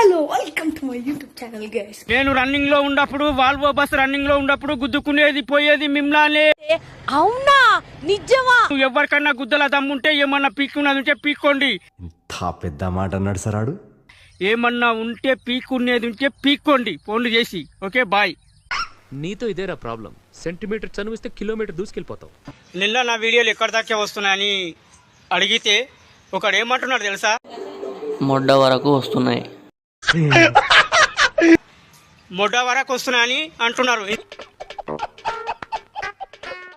Hello welcome to my YouTube channel guys. నేను running లో ఉన్నప్పుడు వాల్వో బస్ రన్నింగ్ లో ఉన్నప్పుడు గుద్దుకునేది పోయేది మిమ్లానే. అవునా నిజమా? ఎవరికన్నా గుద్దల దమ్ముంటే ఏమన్నా పీక్కున్నది ఉంటే పీక్కోండి. ఇంత పెద్ద మాట అన్నాడు సార్ ఆడు. ఏమన్నా ఉంటే పీక్కునేది ఉంటే పీక్కోండి ఫోన్లు చేసి. Okay bye. నీతో ఇదేరా ప్రాబ్లం. సెంటీమీటర్ చనువిస్తే కిలోమీటర్ దూసుకెళ్ళిపోతావు. నిన్న నా వీడియోలు ఎక్కడి దాకా వస్తున్నాయని అడిగితే ఒకడు ఏమంటున్నాడు తెలుసా? మొడ్డ వరకు వస్తున్నాయి. మొడ్డ వరకు వస్తున్నాయని అంటున్నారు.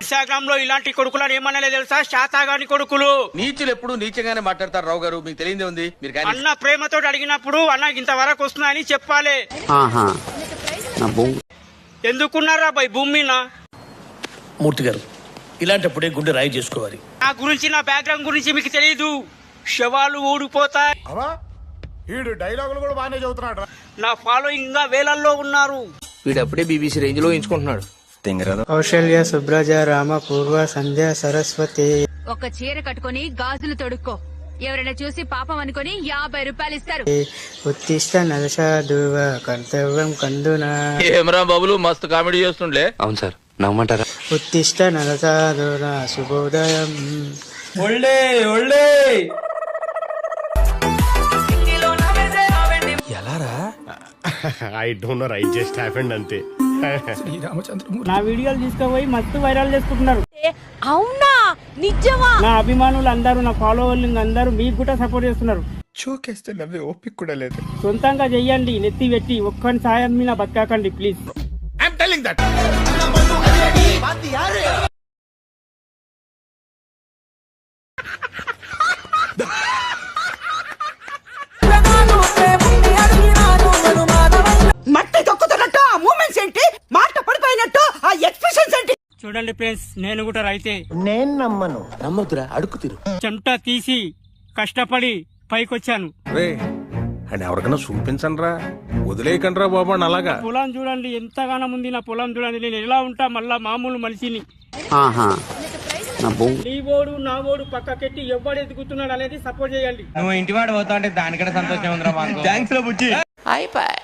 ఇన్స్టాగ్రామ్ లో ఇలాంటి కొడుకులను ఏమన్నా తెలుసా? శాతాగాని కొడుకులు. నీచులు ఎప్పుడు నీచగానే మాట్లాడతారు రావు గారు, మీకు తెలియదే ఉంది. మీరు అన్న ప్రేమతో అడిగినప్పుడు అన్న ఇంతవరకు వస్తున్నాయని చెప్పాలి. ఎందుకున్నారా బై భూమి మీద? మూర్తి గారు ఇలాంటప్పుడే గుండె రాయి చేసుకోవాలి. నా గురించి నా బ్యాక్గ్రౌండ్ గురించి మీకు తెలీదు. శవాలు ఊడిపోతాయి. డైలాగులు కూడా బాగానే చదువుతున్నాడు. నా ఫాలోయింగ్ ఇంకా వేలల్లో ఉన్నారు. వీడప్పుడే బీబీసీ రేంజ్ లో ఎంచుకుంటున్నాడు. కౌశల్య, సుబ్రజ, రామ, పూర్వ, సంధ్య, సరస్వతి. ఒక చీర కట్టుకొని గాజులు తొడుక్కో. ఎవరైనా చూసి పాపం అనుకొని 50 రూపాయలు ఇస్తారు. ఉత్తిష్ట నరసాధువ కర్తవ్యం కందున. ఏమరా బాబులు మస్తు కామెడీ చేస్తుండే. అవును సార్, నమ్మంటారా? ఉత్తిష్ట నరసాధున శుభోదయం. ఒళ్ళే ఒళ్ళే I don't know, I just happened అంతే. నా వీడియోలు తీసుకుపోయి మస్తు వైరల్ చేసుకుంటున్నారు. అవునా నిజమా? నా అభిమానులు అందరూ, నా ఫాలోవర్లు అందరూ మీకు కూడా సపోర్ట్ చేస్తున్నారు. చోకేస్తే నవ్వే ఓపిక కూడా లేదు. సొంతంగా చెయ్యండి, నెత్తి పెట్టి. ఒక్కని సాయం మీద బతకాకండి ప్లీజ్. I'm telling that. మట్టి తొక్కుతున్నట్టు ఆ మూమెంట్స్ ఏంటి? మాట పడిపోయినట్టు ఆ ఎక్స్ప్రెషన్స్ ఏంటి? చూడండి ఫ్రెండ్స్, నేను కూడా రైతే. నేను నమ్మొద్దురా, అడుగు తిరు. చెమట తీసి కష్టపడి పైకొచ్చాను. అని ఎవరికైనా చూపించండి రా, వదిలేయకండి రా బాబు. అలాగా పొలం చూడండి ఎంతగానో ఉంది. నా పొలం చూడండి. నేను ఎలా ఉంటా మళ్ళా మామూలు మనిషిని. నీ ఓడు నా ఓడు పక్కకెట్టి ఎవడు ఎదుగుతున్నాడు అనేది సపోర్ట్ చేయండి. నువ్వు ఇంటి వాడు పోతా అంటే దానికంటే సంతోషం ఉందిరా మాకు. థ్యాంక్స్ రా బుజ్జి. అయిపోయి